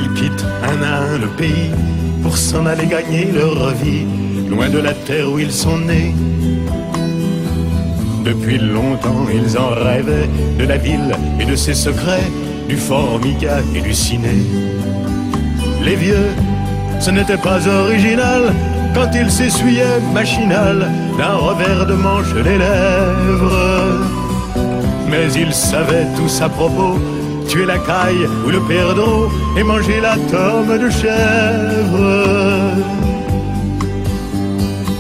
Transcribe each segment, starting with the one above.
Ils quittent un à un le pays pour s'en aller gagner leur vie, loin de la terre où ils sont nés. Depuis longtemps ils en rêvaient, de la ville et de ses secrets, du Formica et du ciné. Les vieux, ce n'était pas original quand ils s'essuyaient machinal d'un revers de manche les lèvres. Mais ils savaient tous à propos, tuer la caille ou le perdreau et manger la tome de chèvre.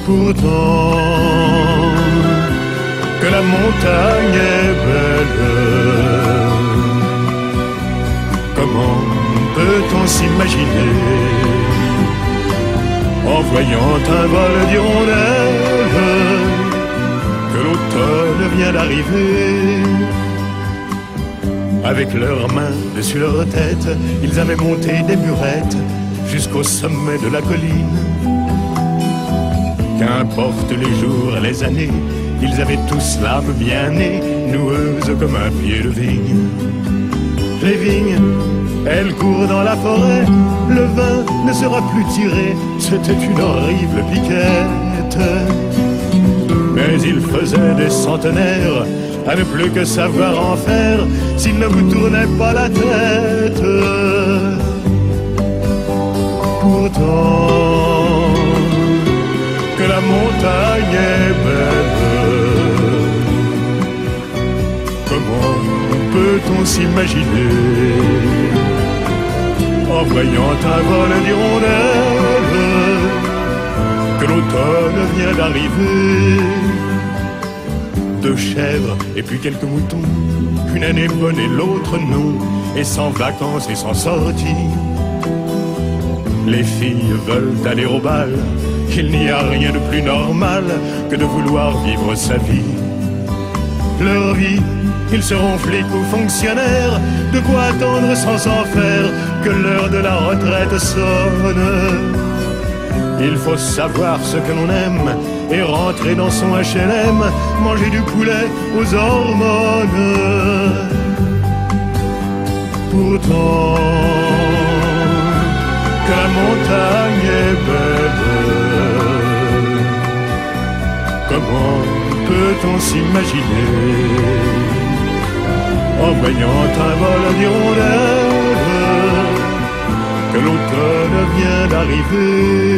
Pourtant, que la montagne est belle, comment peut-on s'imaginer, en voyant un vol d'hirondelles, que l'automne vient d'arriver? Avec leurs mains dessus leur tête, ils avaient monté des murettes jusqu'au sommet de la colline. Qu'importe les jours et les années, ils avaient tous l'âme bien née, noueuse comme un pied de vigne. Les vignes, elles courent dans la forêt, le vin ne sera plus tiré, c'était une horrible piquette. Mais il faisait des centenaires à ne plus que savoir en faire s'il ne vous tournait pas la tête. Pourtant, que la montagne est belle, comment peut-on s'imaginer, en voyant un vol d'hirondelles, que l'automne vient d'arriver? 2 chèvres et puis quelques moutons, une année bonne et l'autre non, et sans vacances et sans sortie. Les filles veulent aller au bal, il n'y a rien de plus normal que de vouloir vivre sa vie. Leur vie, ils seront flics ou fonctionnaires, de quoi attendre sans en faire que l'heure de la retraite sonne. Il faut savoir ce que l'on aime et rentrer dans son HLM, manger du poulet aux hormones. Pourtant, que la montagne est belle, comment peut-on s'imaginer, en voyant un vol d'hirondelles, que l'automne vient d'arriver?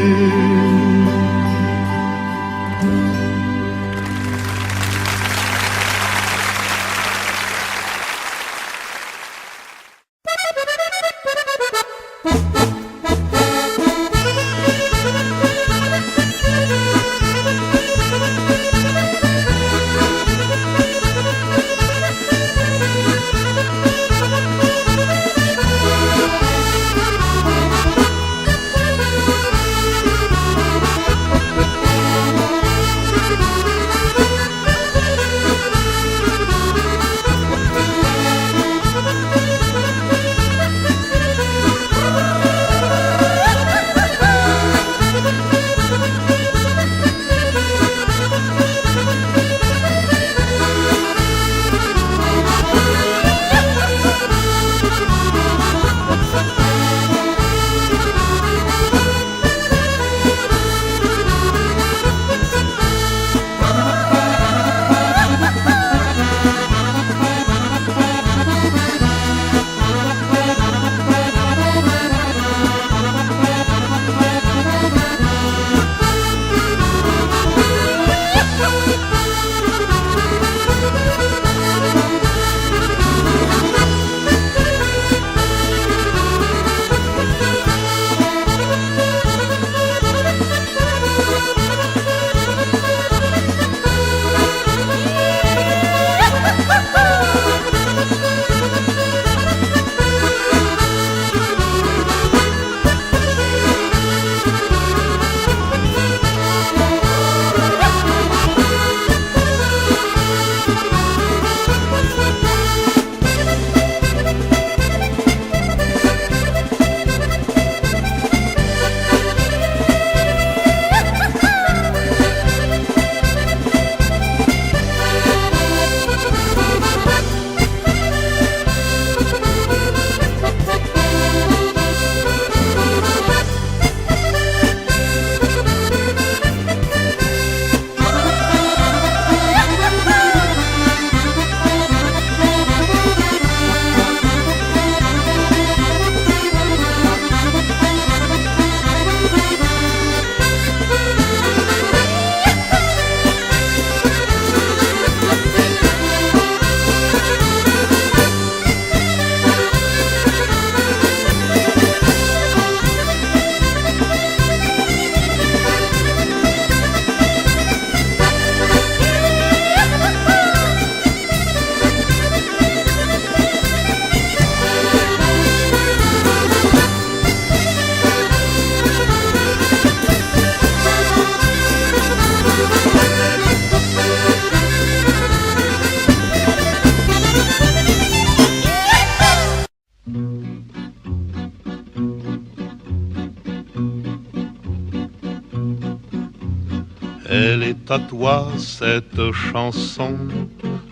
est à toi cette chanson,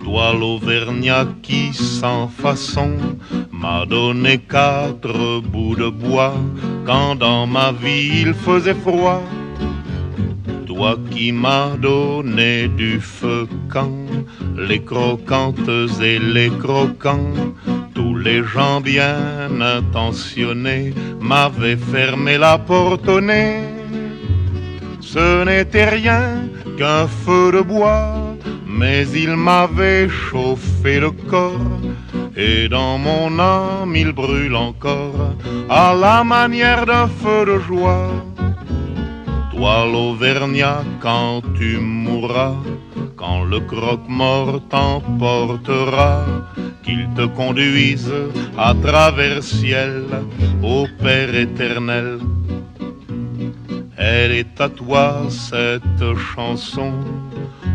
toi l'Auvergnat qui sans façon m'a donné 4 bouts de bois quand dans ma vie il faisait froid. Toi qui m'as donné du feu quand les croquantes et les croquants, tous les gens bien intentionnés m'avaient fermé la porte au nez. Ce n'était rien qu'un feu de bois, mais il m'avait chauffé le corps, et dans mon âme il brûle encore à la manière d'un feu de joie. Toi l'Auvergnat, quand tu mourras, quand le croque-mort t'emportera, qu'il te conduise à travers ciel au Père éternel. Elle est à toi cette chanson,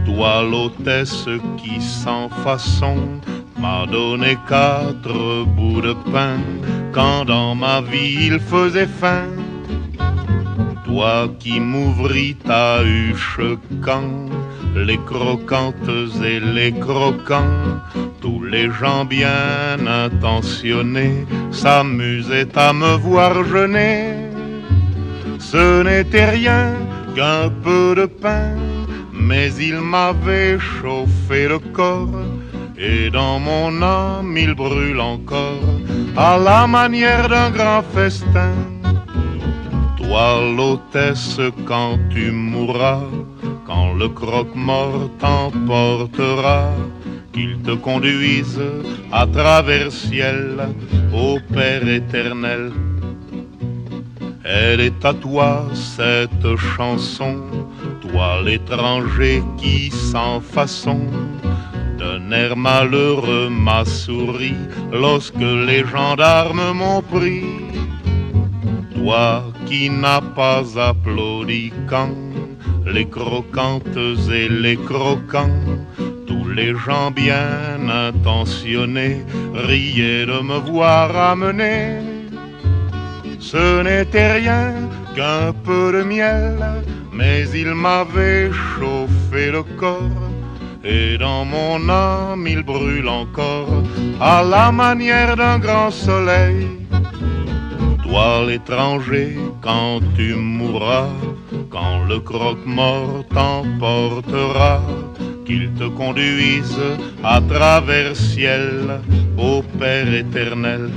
toi l'hôtesse qui sans façon m'a donné 4 bouts de pain quand dans ma vie il faisait faim. Toi qui m'ouvris ta huche quand les croquantes et les croquants, tous les gens bien intentionnés s'amusaient à me voir jeûner. Ce n'était rien qu'un peu de pain, mais il m'avait chauffé le corps, et dans mon âme il brûle encore à la manière d'un grand festin. Toi l'hôtesse, quand tu mourras, quand le croque-mort t'emportera, qu'il te conduise à travers ciel au Père éternel. Elle est à toi cette chanson, toi l'étranger qui sans façon d'un air malheureux m'a souri lorsque les gendarmes m'ont pris. Toi qui n'as pas applaudi quand les croquantes et les croquants, tous les gens bien intentionnés riaient de me voir amener. Ce n'était rien qu'un peu de miel, mais il m'avait chauffé le corps, et dans mon âme il brûle encore à la manière d'un grand soleil. Toi l'étranger, quand tu mourras, quand le croque-mort t'emportera, qu'il te conduise à travers ciel au Père éternel.